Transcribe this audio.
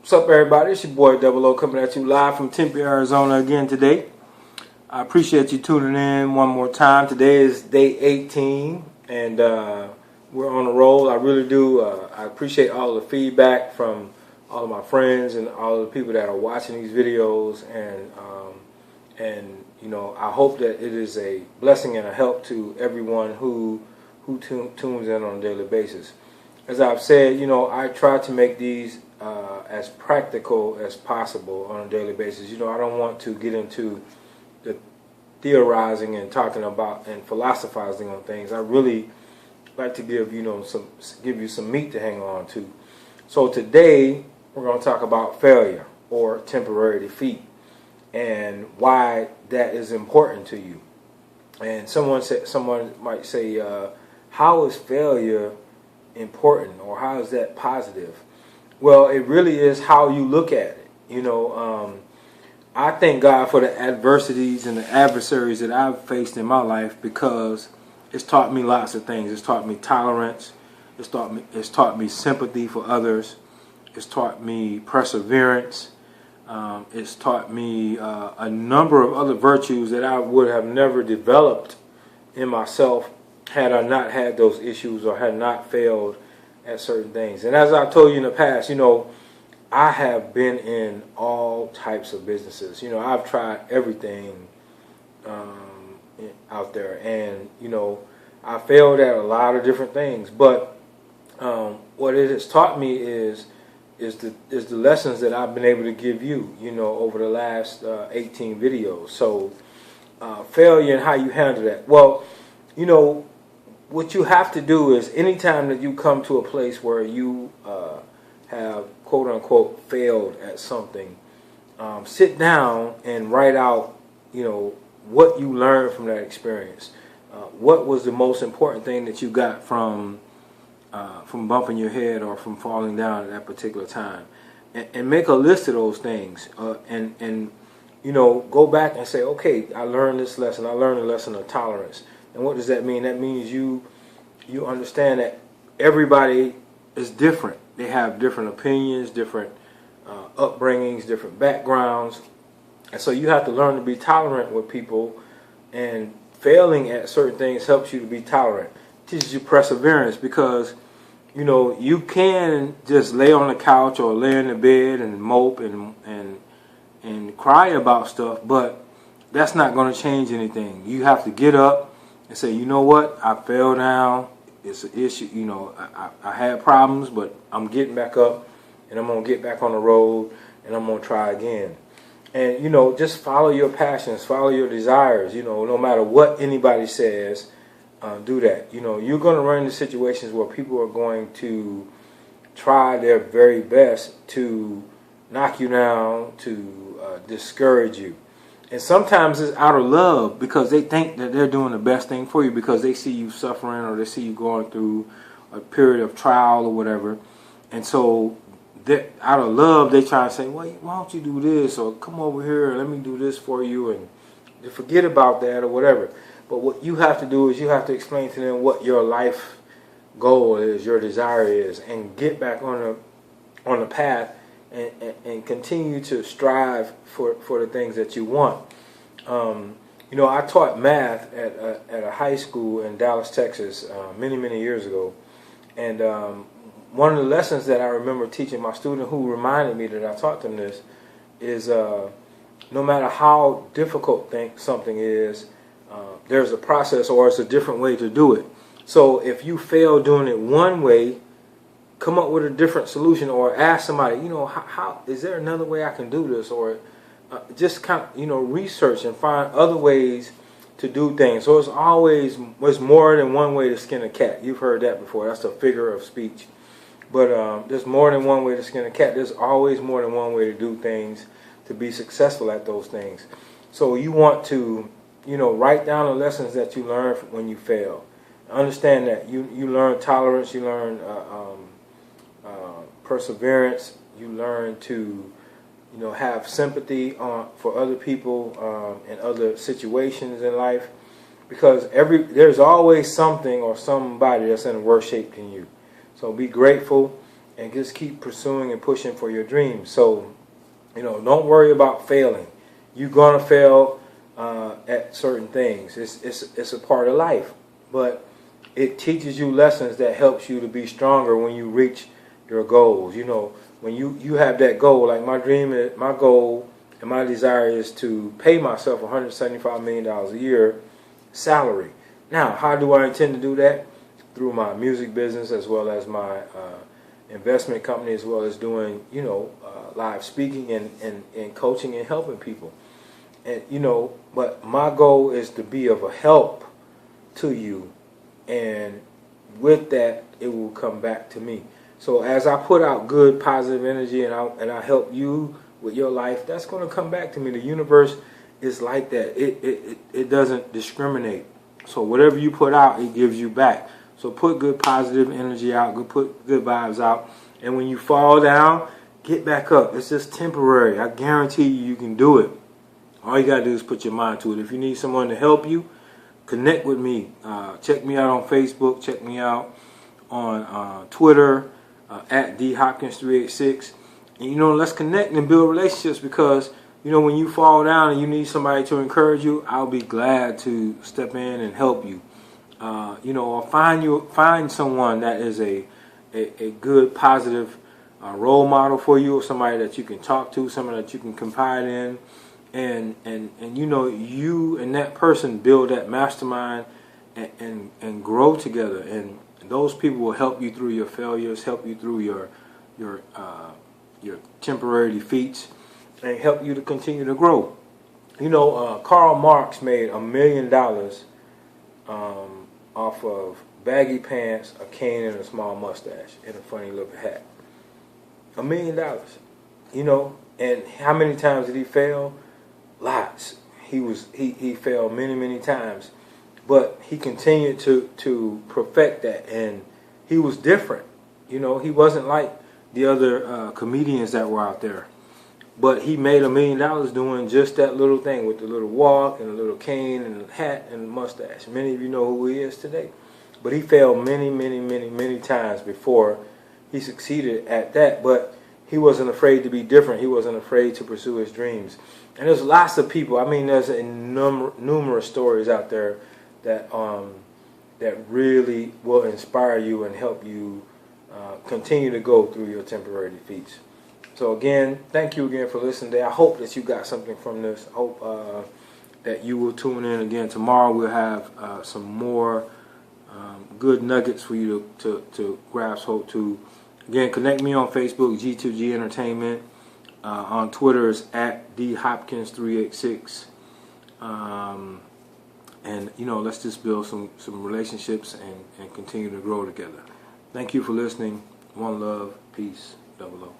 What's up, everybody? It's your boy Double O coming at you live from Tempe, Arizona again today. I appreciate you tuning in one more time. Today is day 18, and we're on a roll. I really do. I appreciate all the feedback from all of my friends and all of the people that are watching these videos, and you know, I hope that it is a blessing and a help to everyone who tunes in on a daily basis. As I've said, you know, I try to make these as practical as possible on a daily basis. You know, I don't want to get into the theorizing and talking about and philosophizing on things. I really like to give you some meat to hang on to. So today we're going to talk about failure or temporary defeat and why that is important to you. And someone might say, how is failure important, or how is that positive? Well, it really is how you look at it. You know, I thank God for the adversities and the adversaries that I've faced in my life, because it's taught me lots of things. It's taught me tolerance. It's taught me sympathy for others. It's taught me perseverance. It's taught me a number of other virtues that I would have never developed in myself had I not had those issues or had not failed at certain things. And as I've told you in the past, you know, I have been in all types of businesses. You know, I've tried everything out there, and you know, I failed at a lot of different things. But what it has taught me is the lessons that I've been able to give you, you know, over the last 18 videos. So failure and how you handle that. Well, you know, what you have to do is anytime that you come to a place where you have quote unquote failed at something, sit down and write out, you know, what you learned from that experience. What was the most important thing that you got from bumping your head or from falling down at that particular time, and make a list of those things, and you know, go back and say, okay, I learned this lesson. I learned a lesson of tolerance. And what does that mean? That means you understand that everybody is different. They have different opinions, different upbringings, different backgrounds. And so you have to learn to be tolerant with people, and failing at certain things helps you to be tolerant. It teaches you perseverance, because you know, you can just lay on the couch or lay in the bed and mope and cry about stuff, but that's not going to change anything. You have to get up and say, you know what, I fell down, it's an issue, you know, I had problems, but I'm getting back up, and I'm going to get back on the road, and I'm going to try again. And, you know, just follow your passions, follow your desires, you know, no matter what anybody says, do that. You know, you're going to run into situations where people are going to try their very best to knock you down, to discourage you. And sometimes it's out of love, because they think that they're doing the best thing for you, because they see you suffering, or they see you going through a period of trial or whatever. And so out of love, they try to say, well, why don't you do this, or come over here and let me do this for you, and forget about that or whatever. But what you have to do is you have to explain to them what your life goal is, your desire is, and get back on the path, and continue to strive for the things that you want. You know, I taught math at a high school in Dallas, Texas, many years ago, and one of the lessons that I remember teaching my student, who reminded me that I taught them this, is no matter how difficult something is, there's a process, or it's a different way to do it. So if you fail doing it one way, come up with a different solution, or ask somebody, you know, how is there another way I can do this, or just kind of, you know, research and find other ways to do things. So there's more than one way to skin a cat. You've heard that before. That's a figure of speech. But there's more than one way to skin a cat. There's always more than one way to do things to be successful at those things. So you want to, you know, write down the lessons that you learned when you fail. Understand that you learn tolerance, you learn perseverance, you learn to, you know, have sympathy for other people in other situations in life, because there's always something or somebody that's in worse shape than you. So be grateful and just keep pursuing and pushing for your dreams. So, don't worry about failing. You're gonna fail at certain things. It's a part of life, but it teaches you lessons that helps you to be stronger when you reach your goals. When you have that goal, like my goal and my desire is to pay myself $175 million a year salary. Now, how do I intend to do that? Through my music business, as well as my investment company, as well as doing, live speaking and coaching and helping people. And, but my goal is to be of a help to you, and with that, it will come back to me. So as I put out good, positive energy, and I help you with your life, that's going to come back to me. The universe is like that. It doesn't discriminate. So whatever you put out, it gives you back. So put good, positive energy out. Put good vibes out. And when you fall down, get back up. It's just temporary. I guarantee you can do it. All you got to do is put your mind to it. If you need someone to help you, connect with me. Check me out on Facebook. Check me out on Twitter at DHopkins386. And, let's connect and build relationships, because, when you fall down and you need somebody to encourage you, I'll be glad to step in and help you. Or find someone that is a good, positive role model for you, or somebody that you can talk to, someone that you can confide in. And you and that person build that mastermind and grow together, and those people will help you through your failures, help you through your temporary defeats, and help you to continue to grow. Karl Marx made $1 million off of baggy pants, a cane, and a small mustache, and a funny little hat. $1 million. And how many times did he fail? Lots. He failed many times, but he continued to perfect that, and he was different. He wasn't like the other comedians that were out there, but he made $1 million doing just that little thing, with the little walk and the little cane and the hat and the mustache. Many of you know who he is today, but he failed many times before he succeeded at that. But he wasn't afraid to be different. He wasn't afraid to pursue his dreams. And there's lots of people. There's numerous stories out there that really will inspire you and help you continue to go through your temporary defeats. So again, thank you again for listening today. I hope that you got something from this. I hope that you will tune in again tomorrow. We'll have some more good nuggets for you to grasp hold to. Again, connect me on Facebook, G2G Entertainment. On Twitter is at DHopkins386. And let's just build some relationships and continue to grow together. Thank you for listening. One love, peace, 00.